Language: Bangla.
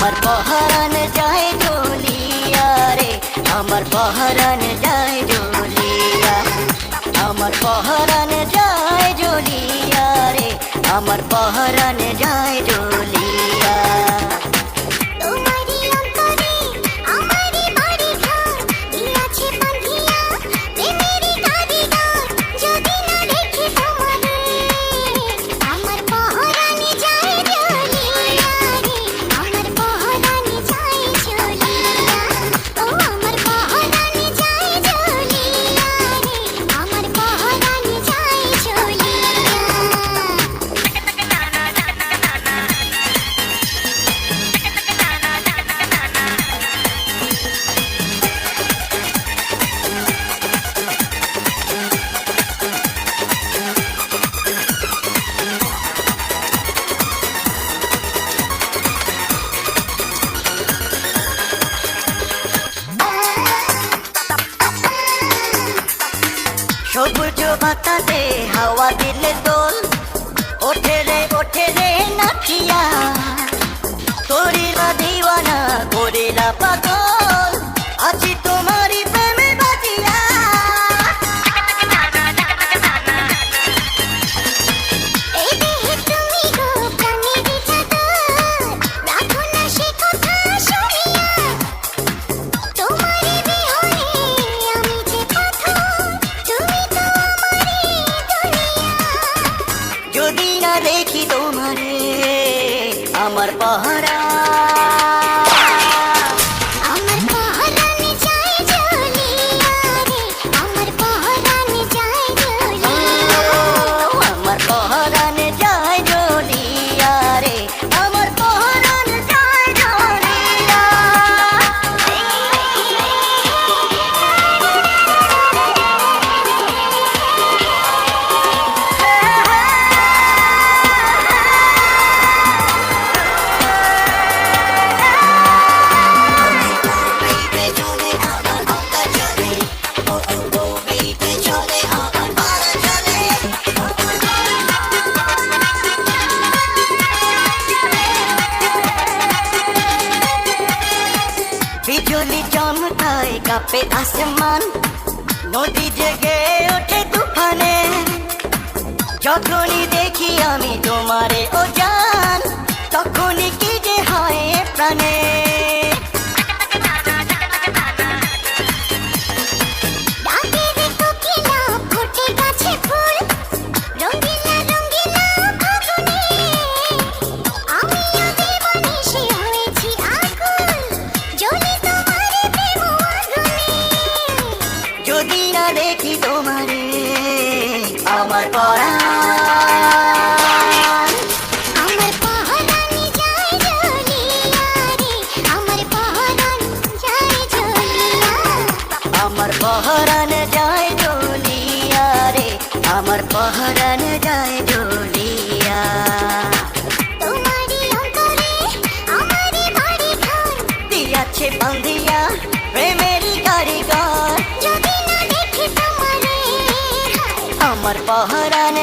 আমার পহরান যায় জ্বলিয়া রে, আমার পহরান যায় জ্বলিয়া, আমার পহরান যায় জ্বলিয়া রে, আমার পহরান যায় জ্বলিয়া। সবুজ বাতাসে হাওয়া দিলে দোল, ওঠে রে নাচিয়া, করিলা দিওয়ানা করিলা পাগল, আছি তোমারই প্রেমে বাজিয়া। যদি না দেখি তোমারে আমার পহরা, আমার পহরান যায় জ্বলিয়া রে, আমার পহরান যায় জ্বলিয়া, আমার পহরান যায় জ্বলিয়া রে, আমার পহরান যায় জ্বলিয়া। বিজলি চমকায় কাঁপে আসমান, নদী জেগে ওঠে তুফানে, যখনই দেখি আমি তোমারে ও জান, তখনই কি যে হয় প্রাণে। যদি না দেখি তোমারে আমার পরাণ, আমার পহরান যায় জ্বলিয়া রে, আমার পহরান যায় জ্বলিয়া, আমার পহরান যায় জ্বলিয়া রে, আমার পহরান যায় জ্বলিয়া। তোমারই অন্তরে আমারই বাড়ি ঘর, দিয়াছে বান্ধিয়া প্রেমেরই কারিগর, যদি না দেখি তোমারে আমার পহরান